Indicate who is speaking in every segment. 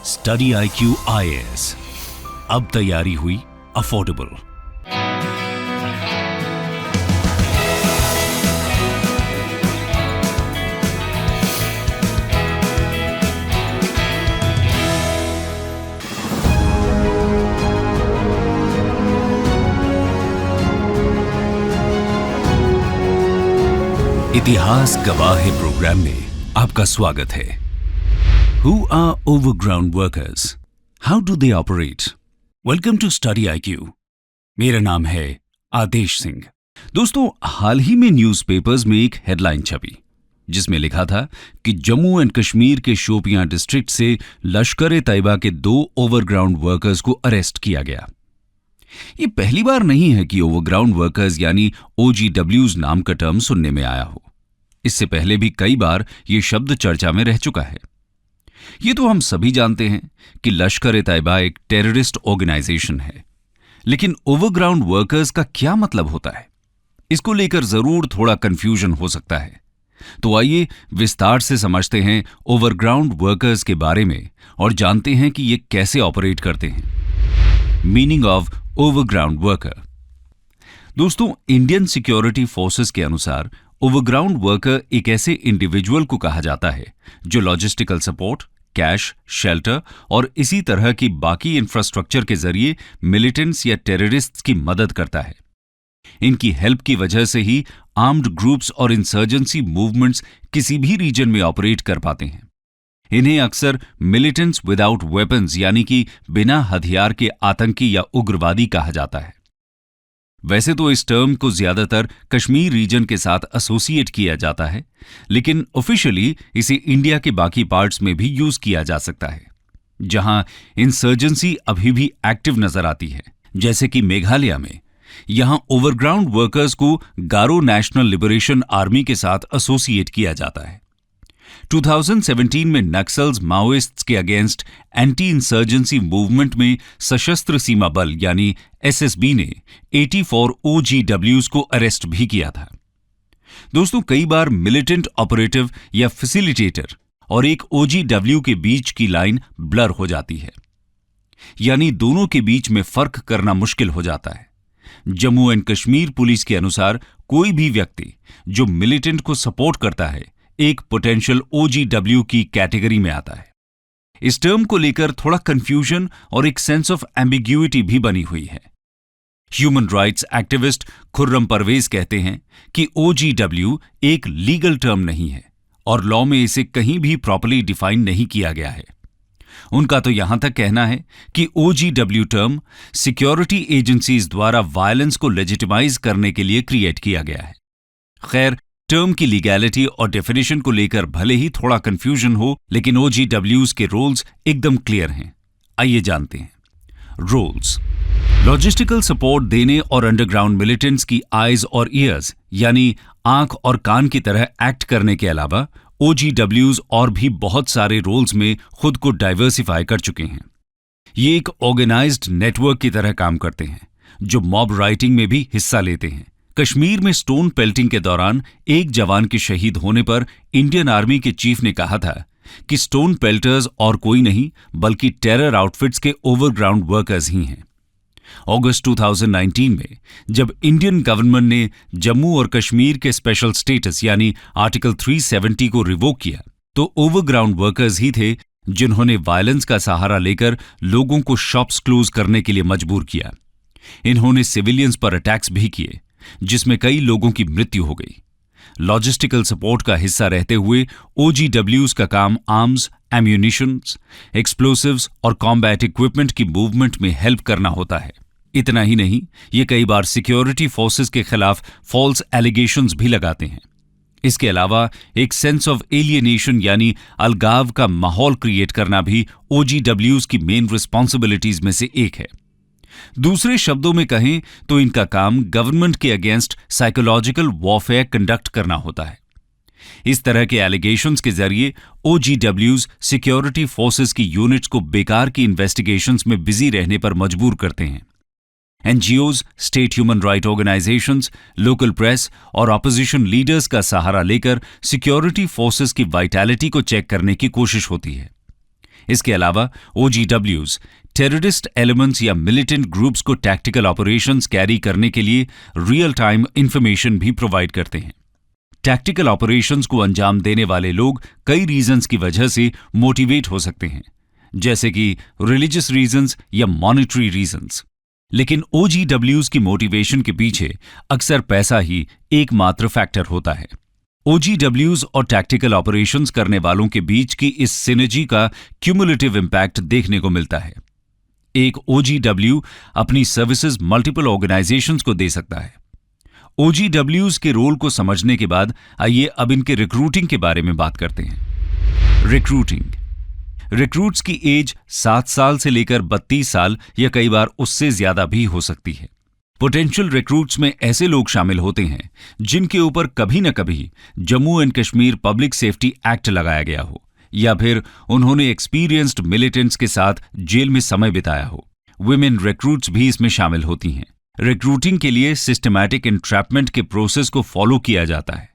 Speaker 1: Study IQ IAS, अब तैयारी हुई अफोर्डेबल। इतिहास गवाह है प्रोग्राम में आपका स्वागत है। Who are overground workers? How do they operate? Welcome to Study IQ. मेरा नाम है आदेश सिंह। दोस्तों, हाल ही में न्यूज़पेपर्स में एक हेडलाइन छपी जिसमें लिखा था कि जम्मू एंड कश्मीर के शोपियां डिस्ट्रिक्ट से लश्कर-ए-तैयबा के 2 ओवरग्राउंड वर्कर्स को अरेस्ट किया गया। ये पहली बार नहीं है कि ओवरग्राउंड वर्कर्स यानी OGWs नाम का टर्म सुनने में आया हो। इससे पहले भी कई बार ये शब्द चर्चा में रह चुका है। ये तो हम सभी जानते हैं कि लश्कर-ए-तैयबा एक टेररिस्ट ऑर्गेनाइजेशन है, लेकिन ओवरग्राउंड वर्कर्स का क्या मतलब होता है, इसको लेकर जरूर थोड़ा कंफ्यूजन हो सकता है। तो आइए विस्तार से समझते हैं ओवरग्राउंड वर्कर्स के बारे में और जानते हैं कि ये कैसे ऑपरेट करते हैं। Meaning of overground worker. दोस्तों, इंडियन सिक्योरिटी फोर्सेस के अनुसार ओवरग्राउंड वर्कर एक ऐसे इंडिविजुअल को कहा जाता है जो लॉजिस्टिकल सपोर्ट, कैश, शेल्टर और इसी तरह की बाकी इंफ्रास्ट्रक्चर के जरिए मिलिटेंट्स या टेररिस्ट्स की मदद करता है। इनकी हेल्प की वजह से ही आर्म्ड ग्रुप्स और इंसर्जेंसी मूवमेंट्स किसी भी रीजन में ऑपरेट कर पाते हैं। इन्हें अक्सर मिलिटेंट्स विदाउट वेपन्स यानी कि बिना हथियार के आतंकी या उग्रवादी कहा जाता है। वैसे तो इस टर्म को ज्यादातर कश्मीर रीजन के साथ एसोसिएट किया जाता है, लेकिन ऑफिशियली इसे इंडिया के बाकी पार्ट्स में भी यूज किया जा सकता है, जहां इंसर्जेंसी अभी भी एक्टिव नजर आती है, जैसे कि मेघालय में। यहां ओवरग्राउंड वर्कर्स को गारो नेशनल लिबरेशन आर्मी के साथ एसोसिएट किया जाता है। 2017 में नक्सल्स माओइस्ट्स के अगेंस्ट एंटी इंसर्जेंसी मूवमेंट में सशस्त्र सीमा बल यानी SSB ने 84 OGWs को अरेस्ट भी किया था। दोस्तों, कई बार मिलिटेंट ऑपरेटिव या फैसिलिटेटर और एक OGW के बीच की लाइन ब्लर हो जाती है, यानी दोनों के बीच में फर्क करना मुश्किल हो जाता है। जम्मू एंड कश्मीर पुलिस के अनुसार कोई भी व्यक्ति जो मिलिटेंट को सपोर्ट करता है एक पोटेंशियल OGW की कैटेगरी में आता है। इस टर्म को लेकर थोड़ा कंफ्यूजन और एक सेंस ऑफ एम्बिग्यूइटी भी बनी हुई है। Human rights activist Khurram Parvez कहते हैं कि OGW एक लीगल टर्म नहीं है और लॉ में इसे कहीं भी प्रॉपर्ली डिफाइन नहीं किया गया है। उनका तो यहां तक कहना है कि OGW टर्म सिक्योरिटी एजेंसीज द्वारा वायलेंस को लेजिटिमाइज करने के लिए क्रिएट किया गया है। खैर, टर्म की लीगैलिटी और डेफिनेशन को लेकर भले ही थोड़ा कंफ्यूजन हो, लेकिन OGWs के रोल्स एकदम क्लियर हैं। आइए जानते हैं रोल्स। लॉजिस्टिकल सपोर्ट देने और अंडरग्राउंड मिलिटेंट्स की आईज और ईयर्स यानी आंख और कान की तरह एक्ट करने के अलावा OGWs और भी बहुत सारे रोल्स में खुद को डाइवर्सिफाई कर चुके हैं। ये एक ऑर्गेनाइज्ड नेटवर्क की तरह काम करते हैं जो मॉब राइटिंग में भी हिस्सा लेते हैं। कश्मीर में स्टोन पेल्टिंग के दौरान एक जवान के शहीद होने पर इंडियन आर्मी के चीफ ने कहा था कि स्टोन पेल्टर्स और कोई नहीं बल्कि टेरर आउटफिट्स के ओवरग्राउंड वर्कर्स ही हैं। अगस्त 2019 में जब इंडियन गवर्नमेंट ने जम्मू और कश्मीर के स्पेशल स्टेटस यानी आर्टिकल 370 को रिवोक किया, तो ओवरग्राउंड वर्कर्स ही थे जिन्होंने वायलेंस का सहारा लेकर लोगों को शॉप्स क्लोज करने के लिए मजबूर किया। इन्होंने सिविलियंस पर अटैक्स भी किए, जिसमें कई लोगों की मृत्यु हो गई। लॉजिस्टिकल सपोर्ट का हिस्सा रहते हुए OGWs का काम आर्म्स, एम्यूनिशंस, एक्सप्लोसिव्स और कॉम्बैट इक्विपमेंट की मूवमेंट में हेल्प करना होता है। इतना ही नहीं, ये कई बार सिक्योरिटी फोर्सेस के खिलाफ फॉल्स एलिगेशंस भी लगाते हैं। इसके अलावा एक सेंस ऑफ एलियनेशन यानी अलगाव का माहौल क्रिएट करना भी OGWs की मेन रिस्पॉन्सिबिलिटीज में से एक है। दूसरे शब्दों में कहें तो इनका काम गवर्नमेंट के अगेंस्ट साइकोलॉजिकल वॉरफेयर कंडक्ट करना होता है। इस तरह के एलिगेशंस के जरिए OGWs सिक्योरिटी फोर्सेस की यूनिट्स को बेकार की इन्वेस्टिगेशंस में बिजी रहने पर मजबूर करते हैं। NGOs, state human right organisations, local press और ऑपोजिशन लीडर्स का सहारा लेकर सिक्योरिटी फोर्सेस की वाइटैलिटी को चेक करने की कोशिश होती है। इसके अलावा OGWs टेररिस्ट एलिमेंट्स या मिलिटेंट ग्रुप्स को टैक्टिकल ऑपरेशंस कैरी करने के लिए रियल टाइम इंफॉर्मेशन भी प्रोवाइड करते हैं। टैक्टिकल ऑपरेशंस को अंजाम देने वाले लोग कई रीजंस की वजह से मोटिवेट हो सकते हैं, जैसे कि रिलीजियस रीजंस या मॉनेटरी रीजंस। लेकिन OGWs की मोटिवेशन के पीछे अक्सर पैसा ही एकमात्र फैक्टर होता है। OGWs और टैक्टिकल ऑपरेशंस करने वालों के बीच की इस सिनर्जी का क्यूमुलेटिव इंपैक्ट देखने को मिलता है। एक OGW अपनी सर्विसेज मल्टीपल ऑर्गेनाइजेशंस को दे सकता है। OGWs के रोल को समझने के बाद आइए अब इनके रिक्रूटिंग के बारे में बात करते हैं। रिक्रूट्स की एज 7 साल से लेकर 32 साल या कई बार उससे ज्यादा भी हो सकती है। पोटेंशियल रिक्रूट्स में ऐसे लोग शामिल होते हैं जिनके ऊपर कभी न कभी Jammu and Kashmir public safety act लगाया गया हो, या फिर उन्होंने एक्सपीरियंस्ड मिलिटेंट्स के साथ जेल में समय बिताया हो। वुमेन रिक्रूट्स भी इसमें शामिल होती हैं। रिक्रूटिंग के लिए सिस्टमैटिक एंट्रैपमेंट के प्रोसेस को फॉलो किया जाता है,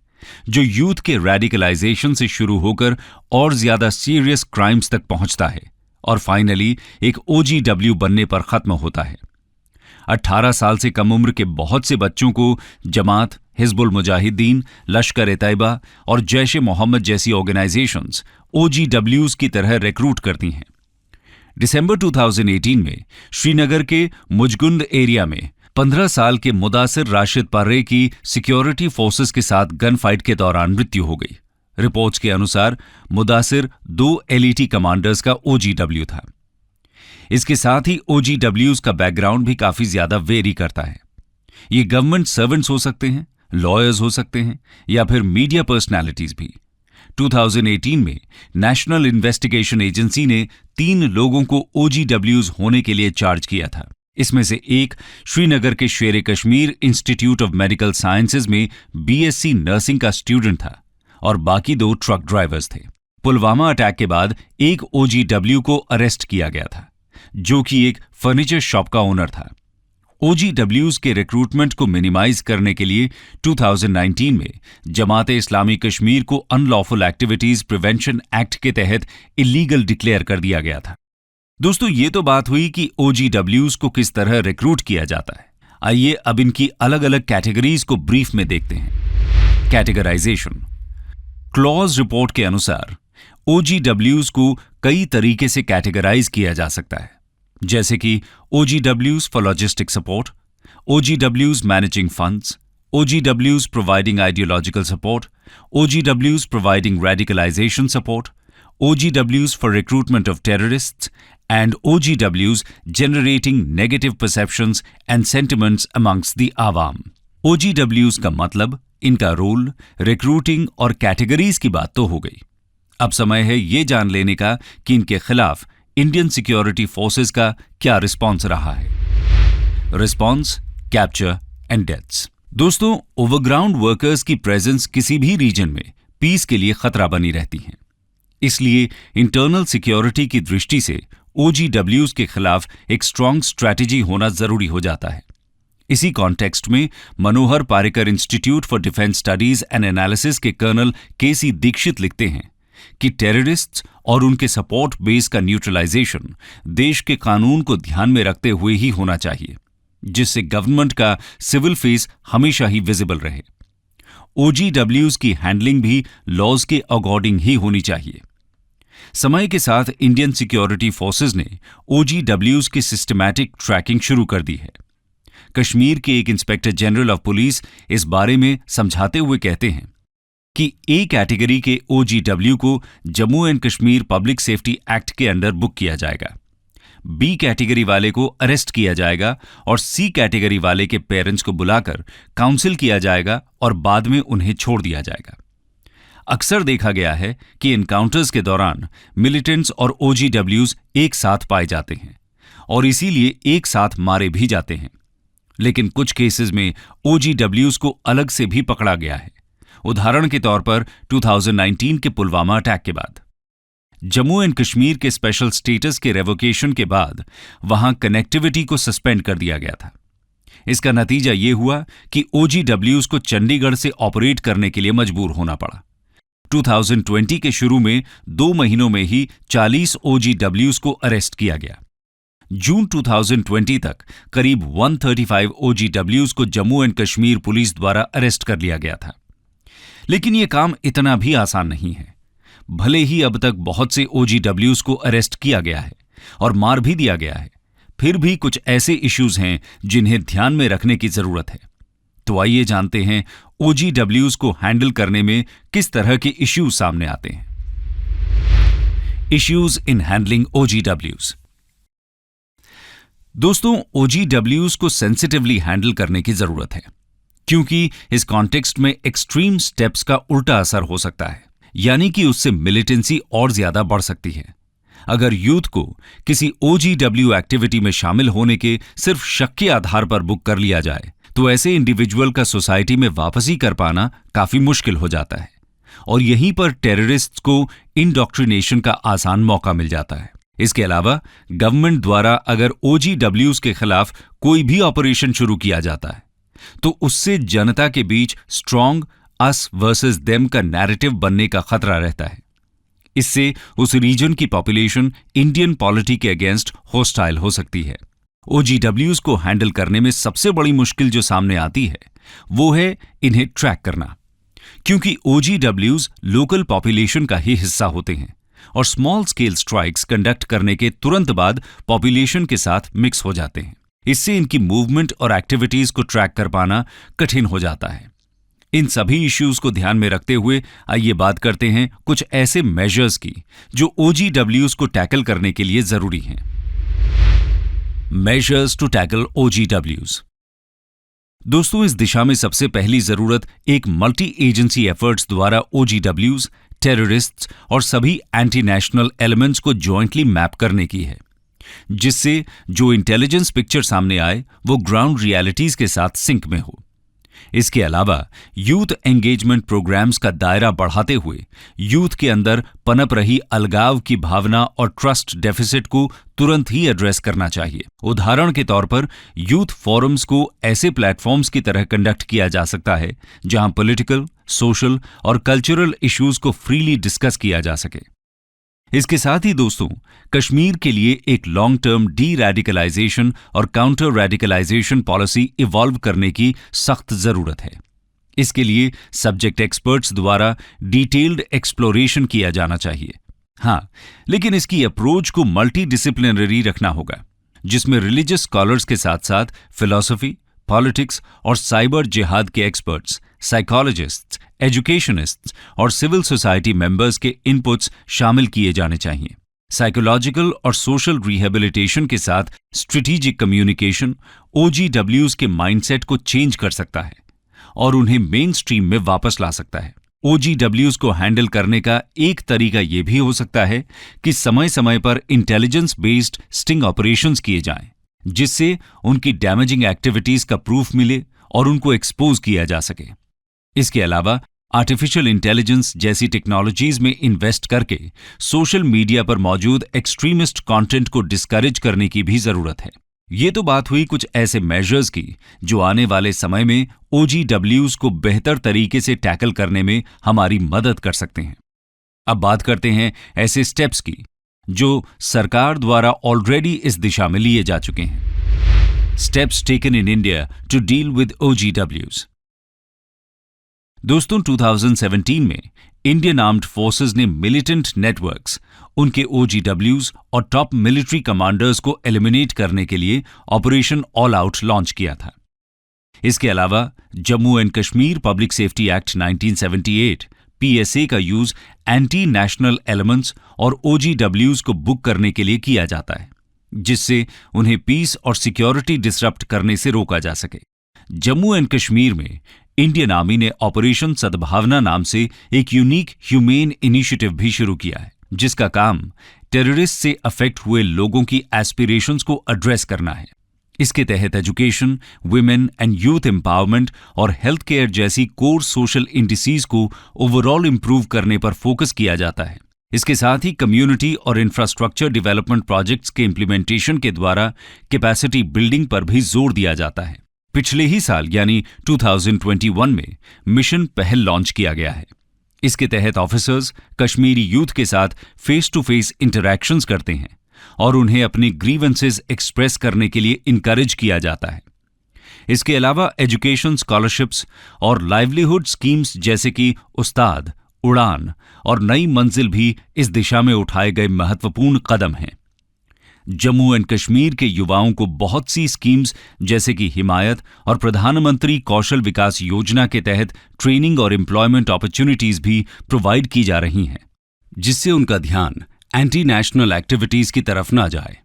Speaker 1: जो यूथ के रेडिकलाइजेशन से शुरू होकर और ज्यादा सीरियस क्राइम्स तक पहुंचता है और फाइनली एक OGW बनने पर खत्म होता है। 18 साल से कम उम्र के बहुत से बच्चों को जमात, हिजबुल मुजाहिदीन, लश्कर-ए-तैयबा और जैश-ए-मोहम्मद जैसी ऑर्गेनाइजेशंस OGWs की तरह रिक्रूट करती हैं। दिसंबर 2018 में श्रीनगर के मुजगुंद एरिया में 15 साल के मुदासिर राशिद पर्रे की सिक्योरिटी फोर्सेस के साथ गन फाइट के दौरान मृत्यु हो गई। रिपोर्ट्स के अनुसार मुदासिर 2 LET कमांडर्स का OGW था। इसके साथ ही OGWs का बैकग्राउंड भी काफी ज्यादा वेरी करता है। ये गवर्नमेंट सर्वेंट्स हो सकते हैं, लॉयर्स हो सकते हैं या फिर मीडिया पर्सनालिटीज भी। 2018 में नेशनल इन्वेस्टिगेशन एजेंसी ने 3 लोगों को OGWs होने के लिए चार्ज किया था। इसमें से एक श्रीनगर के शेर Kashmir institute of medical sciences में BSc नर्सिंग का स्टूडेंट था और बाकी 2 ट्रक ड्राइवर्स थे। पुलवामा अटैक के बाद एक OGW को अरेस्ट किया गया था, जो कि एक फर्नीचर शॉप का ओनर था। OGWs के रिक्रूटमेंट को मिनिमाइज करने के लिए 2019 में जमाते इस्लामी कश्मीर को अनलॉफुल एक्टिविटीज प्रिवेंशन एक्ट के तहत इलीगल डिक्लेयर कर दिया गया था। दोस्तों, ये तो बात हुई कि OGWs को किस तरह रिक्रूट किया जाता है। आइए अब इनकी अलग अलग कैटेगरीज को ब्रीफ में देखते हैं। कैटेगराइजेशन। क्लॉज रिपोर्ट के अनुसार OGWs को कई तरीके से कैटेगराइज किया जा सकता है, जैसे कि OGWs for logistic support, OGWs managing funds, OGWs providing ideological support, OGWs providing radicalisation support, OGWs for recruitment of terrorists, and OGWs generating negative perceptions and sentiments amongst the Awam. OGWs का मतलब, इनका role, recruiting और categories की बात तो हो गई। अब समय है ये जान लेने का कि इनके खिलाफ इंडियन सिक्योरिटी फोर्सेस का क्या रिस्पॉन्स रहा है। Response, capture and deaths. दोस्तों, ओवरग्राउंड वर्कर्स की प्रेजेंस किसी भी रीजन में पीस के लिए खतरा बनी रहती है। इसलिए इंटरनल सिक्योरिटी की दृष्टि से OGWs के खिलाफ एक स्ट्रांग स्ट्रैटेजी होना जरूरी हो जाता है। इसी कॉन्टेक्स्ट में Manohar Parrikar institute for defence studies and analysis के कर्नल KC दीक्षित लिखते हैं कि टेररिस्ट्स और उनके सपोर्ट बेस का न्यूट्रलाइजेशन देश के कानून को ध्यान में रखते हुए ही होना चाहिए, जिससे गवर्नमेंट का सिविल फेस हमेशा ही विजिबल रहे। OGWs की हैंडलिंग भी लॉज के अकॉर्डिंग ही होनी चाहिए। समय के साथ इंडियन सिक्योरिटी फोर्सेस ने OGWs की सिस्टमैटिक ट्रैकिंग शुरू कर दी है। कश्मीर के एक इंस्पेक्टर जनरल ऑफ पुलिस इस बारे में समझाते हुए कहते हैं कि A कैटेगरी के OGW को Jammu and Kashmir public safety act के अंडर बुक किया जाएगा, B कैटेगरी वाले को अरेस्ट किया जाएगा और C कैटेगरी वाले के पेरेंट्स को बुलाकर काउंसिल किया जाएगा और बाद में उन्हें छोड़ दिया जाएगा। अक्सर देखा गया है कि एनकाउंटर्स के दौरान मिलिटेंट्स और OGWs एक साथ पाए जाते हैं और इसीलिए एक साथ मारे भी जाते हैं, लेकिन कुछ केसेस में OGWs को अलग से भी पकड़ा गया है। उदाहरण के तौर पर 2019 के पुलवामा अटैक के बाद जम्मू एंड कश्मीर के स्पेशल स्टेटस के रेवोकेशन के बाद वहां कनेक्टिविटी को सस्पेंड कर दिया गया था। इसका नतीजा यह हुआ कि OGWs को चंडीगढ़ से ऑपरेट करने के लिए मजबूर होना पड़ा। 2020 के शुरू में 2 महीनों में ही 40 OGWs को अरेस्ट किया गया। जून 2020 तक करीब 135 OGWs को जम्मू एंड कश्मीर पुलिस द्वारा अरेस्ट कर लिया गया था। लेकिन यह काम इतना भी आसान नहीं है। भले ही अब तक बहुत से OGWs को अरेस्ट किया गया है और मार भी दिया गया है, फिर भी कुछ ऐसे इश्यूज हैं जिन्हें ध्यान में रखने की जरूरत है। तो आइए जानते हैं OGWs को हैंडल करने में किस तरह के इश्यूज सामने आते हैं। Issues in handling OGWs। दोस्तों, OGWs को सेंसिटिवली हैंडल करने की जरूरत है, क्योंकि इस कॉन्टेक्स्ट में एक्सट्रीम स्टेप्स का उल्टा असर हो सकता है, यानी कि उससे मिलिटेंसी और ज्यादा बढ़ सकती है। अगर यूथ को किसी OGW एक्टिविटी में शामिल होने के सिर्फ शक के आधार पर बुक कर लिया जाए, तो ऐसे इंडिविजुअल का सोसाइटी में वापसी कर पाना काफी मुश्किल हो जाता है और यहीं पर टेररिस्ट्स को इंडॉक्ट्रिनेशन का आसान मौका मिल जाता है। इसके अलावा गवर्नमेंट द्वारा अगर OGWs के खिलाफ कोई भी ऑपरेशन शुरू किया जाता है, तो उससे जनता के बीच स्ट्रॉन्ग अस वर्सेस देम का नैरेटिव बनने का खतरा रहता है। इससे उस रीजन की पॉपुलेशन इंडियन पॉलिटी के अगेंस्ट हॉस्टाइल हो सकती है। OGWs को हैंडल करने में सबसे बड़ी मुश्किल जो सामने आती है वो है इन्हें ट्रैक करना, क्योंकि OGWs लोकल पॉपुलेशन का ही हिस्सा होते हैं और स्मॉल स्केल स्ट्राइक्स कंडक्ट करने के तुरंत बाद पॉपुलेशन के साथ मिक्स हो जाते हैं। इससे इनकी मूवमेंट और एक्टिविटीज को ट्रैक कर पाना कठिन हो जाता है। इन सभी इश्यूज को ध्यान में रखते हुए आइए बात करते हैं कुछ ऐसे मेजर्स की जो OGWs को टैकल करने के लिए जरूरी हैं। Measures to tackle OGWs। दोस्तों, इस दिशा में सबसे पहली जरूरत एक मल्टी एजेंसी एफर्ट्स द्वारा OGWs, टेररिस्ट्स और सभी एंटी नेशनल एलिमेंट्स को जॉइंटली मैप करने की है, जिससे जो इंटेलिजेंस पिक्चर सामने आए वो ग्राउंड रियलिटीज के साथ सिंक में हो। इसके अलावा यूथ एंगेजमेंट प्रोग्राम्स का दायरा बढ़ाते हुए यूथ के अंदर पनप रही अलगाव की भावना और ट्रस्ट डेफिसिट को तुरंत ही एड्रेस करना चाहिए। उदाहरण के तौर पर यूथ फोरम्स को ऐसे प्लेटफॉर्म्स की तरह कंडक्ट किया जा सकता है जहां पॉलिटिकल, सोशल और कल्चरल इश्यूज को फ्रीली डिस्कस किया जा सके। इसके साथ ही दोस्तों, कश्मीर के लिए एक लॉन्ग टर्म डी रेडिकलाइजेशन और काउंटर रेडिकलाइजेशन पॉलिसी इवॉल्व करने की सख्त जरूरत है। इसके लिए सब्जेक्ट एक्सपर्ट्स द्वारा डिटेल्ड एक्सप्लोरेशन किया जाना चाहिए। हाँ, लेकिन इसकी अप्रोच को मल्टी डिसिप्लिनरी रखना होगा, जिसमें रिलीजियस स्कॉलर्स के साथ साथ फिलॉसफी, पॉलिटिक्स और साइबर जिहाद के एक्सपर्ट्स, साइकोलॉजिस्ट्स, एजुकेशनिस्ट्स और सिविल सोसाइटी मेंबर्स के इनपुट्स शामिल किए जाने चाहिए। साइकोलॉजिकल और सोशल रिहेबिलिटेशन के साथ स्ट्रेटेजिक कम्युनिकेशन OGWs के माइंडसेट को चेंज कर सकता है और उन्हें मेन स्ट्रीम में वापस ला सकता है। OGWs को हैंडल करने का एक तरीका यह भी हो सकता है कि समय समय पर इंटेलिजेंस बेस्ड स्टिंग ऑपरेशंस किए जाएं, जिससे उनकी डैमेजिंग एक्टिविटीज का प्रूफ मिले और उनको एक्सपोज किया जा सके। इसके अलावा आर्टिफिशियल इंटेलिजेंस जैसी टेक्नोलॉजीज में इन्वेस्ट करके सोशल मीडिया पर मौजूद एक्सट्रीमिस्ट कंटेंट को डिस्करेज करने की भी जरूरत है। ये तो बात हुई कुछ ऐसे मेजर्स की जो आने वाले समय में OGWs को बेहतर तरीके से टैकल करने में हमारी मदद कर सकते हैं। अब बात करते हैं ऐसे स्टेप्स की जो सरकार द्वारा ऑलरेडी इस दिशा में लिए जा चुके हैं। Steps taken in India to deal with OGWs। दोस्तों, 2017 में इंडियन आर्म्ड फोर्सेस ने मिलिटेंट नेटवर्क्स, उनके OGWs और टॉप मिलिट्री कमांडर्स को एलिमिनेट करने के लिए ऑपरेशन ऑल आउट लॉन्च किया था। इसके अलावा Jammu and Kashmir public safety act 1978 PSA का यूज एंटी नेशनल एलिमेंट्स और OGWs को बुक करने के लिए किया जाता है, जिससे उन्हें पीस और सिक्योरिटी डिसरप्ट करने से रोका जा सके। जम्मू एंड कश्मीर में इंडियन आर्मी ने ऑपरेशन सद्भावना नाम से एक यूनिक ह्यूमेन इनिशिएटिव भी शुरू किया है, जिसका काम टेररिस्ट से अफेक्ट हुए लोगों की एस्पिरेशंस को एड्रेस करना है। इसके तहत education, women and youth empowerment और हेल्थ केयर जैसी कोर सोशल इंडिसीज को ओवरऑल इंप्रूव करने पर फोकस किया जाता है। इसके साथ ही कम्युनिटी और इंफ्रास्ट्रक्चर डेवलपमेंट प्रोजेक्ट्स के इम्प्लीमेंटेशन के द्वारा कैपेसिटी बिल्डिंग पर भी जोर दिया जाता है। पिछले ही साल यानी 2021 में मिशन पहल लॉन्च किया गया है। इसके तहत ऑफिसर्स कश्मीरी यूथ के साथ फेस टू फेस इंटरैक्शंस करते हैं और उन्हें अपनी ग्रीवेंसेस एक्सप्रेस करने के लिए इनकरेज किया जाता है। इसके अलावा एजुकेशन स्कॉलरशिप्स और लाइवलीहुड स्कीम्स जैसे कि उस्ताद, उड़ान और नई मंजिल भी इस दिशा में उठाए गए महत्वपूर्ण कदम हैं। जम्मू एंड कश्मीर के युवाओं को बहुत सी स्कीम्स जैसे कि हिमायत और प्रधानमंत्री कौशल विकास योजना के तहत ट्रेनिंग और एम्प्लॉयमेंट अपॉर्चुनिटीज भी प्रोवाइड की जा रही हैं, जिससे उनका ध्यान एंटी नेशनल एक्टिविटीज की तरफ ना जाए।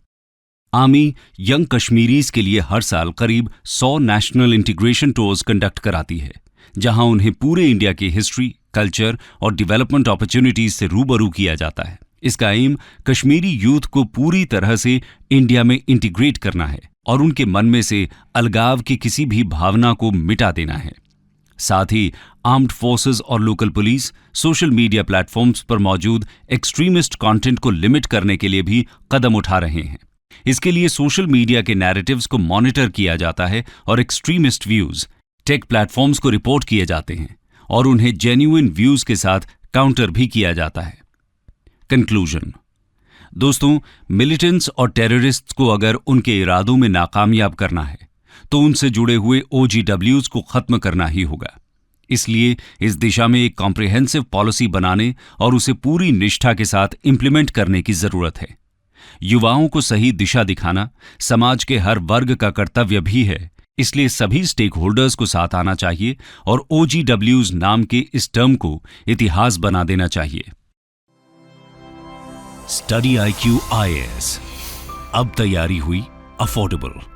Speaker 1: आर्मी यंग कश्मीरीज के लिए हर साल करीब 100 नेशनल इंटीग्रेशन टूर्स कंडक्ट कराती है, जहां उन्हें पूरे इंडिया की हिस्ट्री, कल्चर और डेवलपमेंट अपॉर्चुनिटीज से रूबरू किया जाता है। इसका एम कश्मीरी यूथ को पूरी तरह से इंडिया में इंटीग्रेट करना है और उनके मन में से अलगाव की किसी भी भावना को मिटा देना है। साथ ही आर्म्ड फोर्सेस और local police social media platforms पर मौजूद एक्सट्रीमिस्ट कंटेंट को लिमिट करने के लिए भी कदम उठा रहे हैं। इसके लिए सोशल मीडिया के नैरेटिव्स को मॉनिटर किया जाता है और एक्सट्रीमिस्ट व्यूज टेक प्लेटफॉर्म्स को रिपोर्ट किए जाते हैं और उन्हें जेन्युइन व्यूज के साथ काउंटर भी किया जाता है। कंक्लूजन। दोस्तों, मिलिटेंट्स और टेररिस्ट्स को अगर उनके इरादों में नाकामयाब करना है तो उनसे जुड़े हुए OGWs को खत्म करना ही होगा। इसलिए इस दिशा में एक कॉम्प्रिहेंसिव पॉलिसी बनाने और उसे पूरी निष्ठा के साथ इंप्लीमेंट करने की जरूरत है। युवाओं को सही दिशा दिखाना समाज के हर वर्ग का कर्तव्य भी है, इसलिए सभी स्टेक होल्डर्स को साथ आना चाहिए और OGWs नाम के इस टर्म को इतिहास बना देना चाहिए। स्टडी IQ IAS, अब तैयारी हुई अफोर्डेबल।